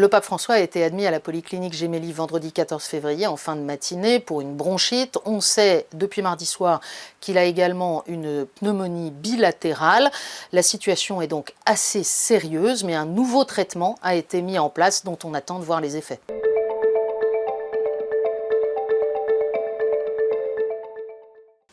Le pape François a été admis à la polyclinique Gemelli vendredi 14 février en fin de matinée pour une bronchite. On sait depuis mardi soir qu'il a également une pneumonie bilatérale. La situation est donc assez sérieuse, mais un nouveau traitement a été mis en place dont on attend de voir les effets.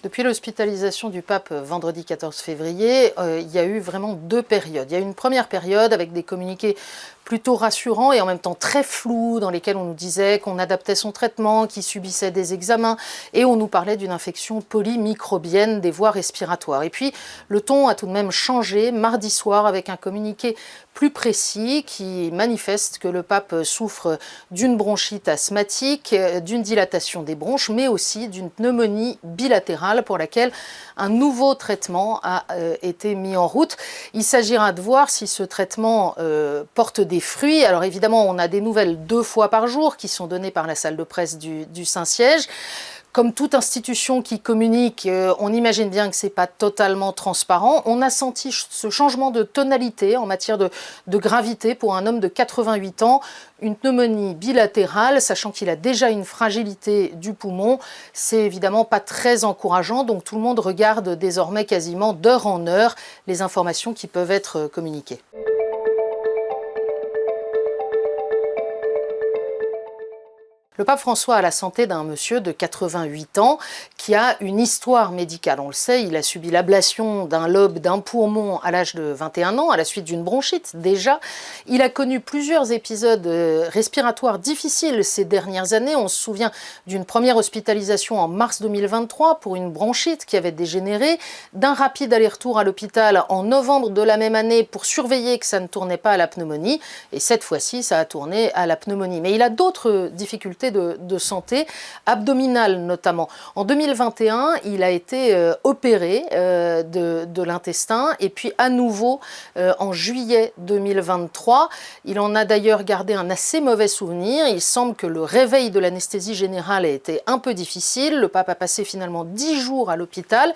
Depuis l'hospitalisation du pape vendredi 14 février, il y a eu vraiment deux périodes. Il y a eu une première période avec des communiqués plutôt rassurants et en même temps très flous, dans lesquels on nous disait qu'on adaptait son traitement, qu'il subissait des examens, et on nous parlait d'une infection polymicrobienne des voies respiratoires. Et puis le ton a tout de même changé mardi soir avec un communiqué plus précis qui manifeste que le pape souffre d'une bronchite asthmatique, d'une dilatation des bronches, mais aussi d'une pneumonie bilatérale pour laquelle un nouveau traitement a été mis en route. Il s'agira de voir si ce traitement porte des fruits. Alors évidemment, on a des nouvelles 2 fois par jour qui sont données par la salle de presse du Saint-Siège. Comme toute institution qui communique, on imagine bien que ce n'est pas totalement transparent. On a senti ce changement de tonalité en matière de gravité pour un homme de 88 ans. Une pneumonie bilatérale, sachant qu'il a déjà une fragilité du poumon, c'est évidemment pas très encourageant. Donc tout le monde regarde désormais quasiment d'heure en heure les informations qui peuvent être communiquées. Le pape François a la santé d'un monsieur de 88 ans qui a une histoire médicale. On le sait, il a subi l'ablation d'un lobe d'un poumon à l'âge de 21 ans, à la suite d'une bronchite déjà. Il a connu plusieurs épisodes respiratoires difficiles ces dernières années. On se souvient d'une première hospitalisation en mars 2023 pour une bronchite qui avait dégénéré, d'un rapide aller-retour à l'hôpital en novembre de la même année pour surveiller que ça ne tournait pas à la pneumonie. Et cette fois-ci, ça a tourné à la pneumonie. Mais il a d'autres difficultés de santé, abdominale notamment. En 2021, il a été opéré de l'intestin et puis à nouveau en juillet 2023. Il en a d'ailleurs gardé un assez mauvais souvenir. Il semble que le réveil de l'anesthésie générale a été un peu difficile. Le pape a passé finalement 10 jours à l'hôpital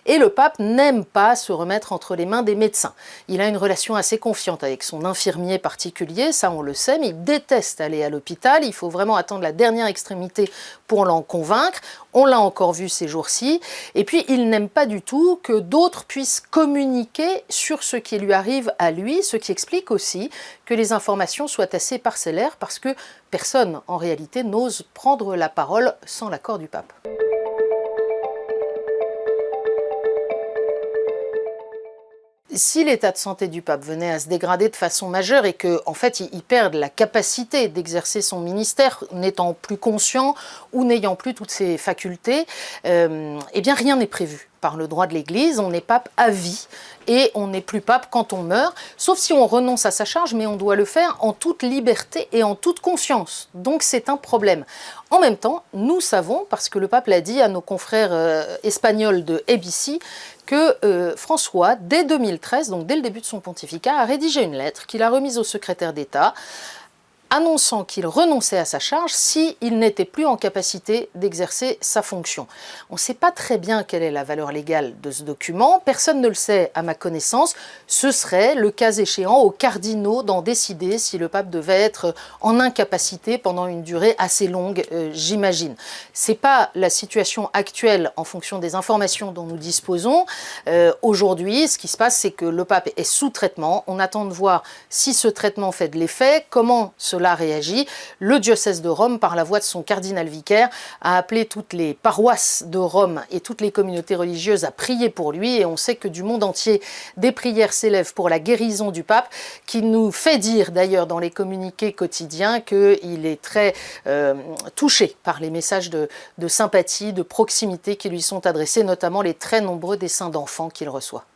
et le pape n'aime pas se remettre entre les mains des médecins. Il a une relation assez confiante avec son infirmier particulier, ça on le sait, mais il déteste aller à l'hôpital. Il faut vraiment attendre la dernière extrémité pour l'en convaincre. On l'a encore vu ces jours-ci. Et puis, il n'aime pas du tout que d'autres puissent communiquer sur ce qui lui arrive à lui, ce qui explique aussi que les informations soient assez parcellaires parce que personne, en réalité, n'ose prendre la parole sans l'accord du pape. Si l'état de santé du pape venait à se dégrader de façon majeure et qu'en fait il perde la capacité d'exercer son ministère, n'étant plus conscient ou n'ayant plus toutes ses facultés, eh bien rien n'est prévu. Par le droit de l'Église, on est pape à vie et on n'est plus pape quand on meurt, sauf si on renonce à sa charge, mais on doit le faire en toute liberté et en toute conscience. Donc c'est un problème. En même temps, nous savons, parce que le pape l'a dit à nos confrères espagnols de ABC, que François, dès 2013, donc dès le début de son pontificat, a rédigé une lettre qu'il a remise au secrétaire d'État, annonçant qu'il renonçait à sa charge s'il n'était plus en capacité d'exercer sa fonction. On ne sait pas très bien quelle est la valeur légale de ce document, personne ne le sait à ma connaissance. Ce serait, le cas échéant, aux cardinaux d'en décider si le pape devait être en incapacité pendant une durée assez longue, j'imagine. Ce n'est pas la situation actuelle en fonction des informations dont nous disposons. Aujourd'hui, ce qui se passe, c'est que le pape est sous traitement. On attend de voir si ce traitement fait de l'effet, comment cela réagit. Le diocèse de Rome, par la voix de son cardinal vicaire, a appelé toutes les paroisses de Rome et toutes les communautés religieuses à prier pour lui. Et on sait que du monde entier, des prières s'élèvent pour la guérison du pape, qui nous fait dire d'ailleurs dans les communiqués quotidiens qu'il est très touché par les messages de sympathie, de proximité qui lui sont adressés, notamment les très nombreux dessins d'enfants qu'il reçoit.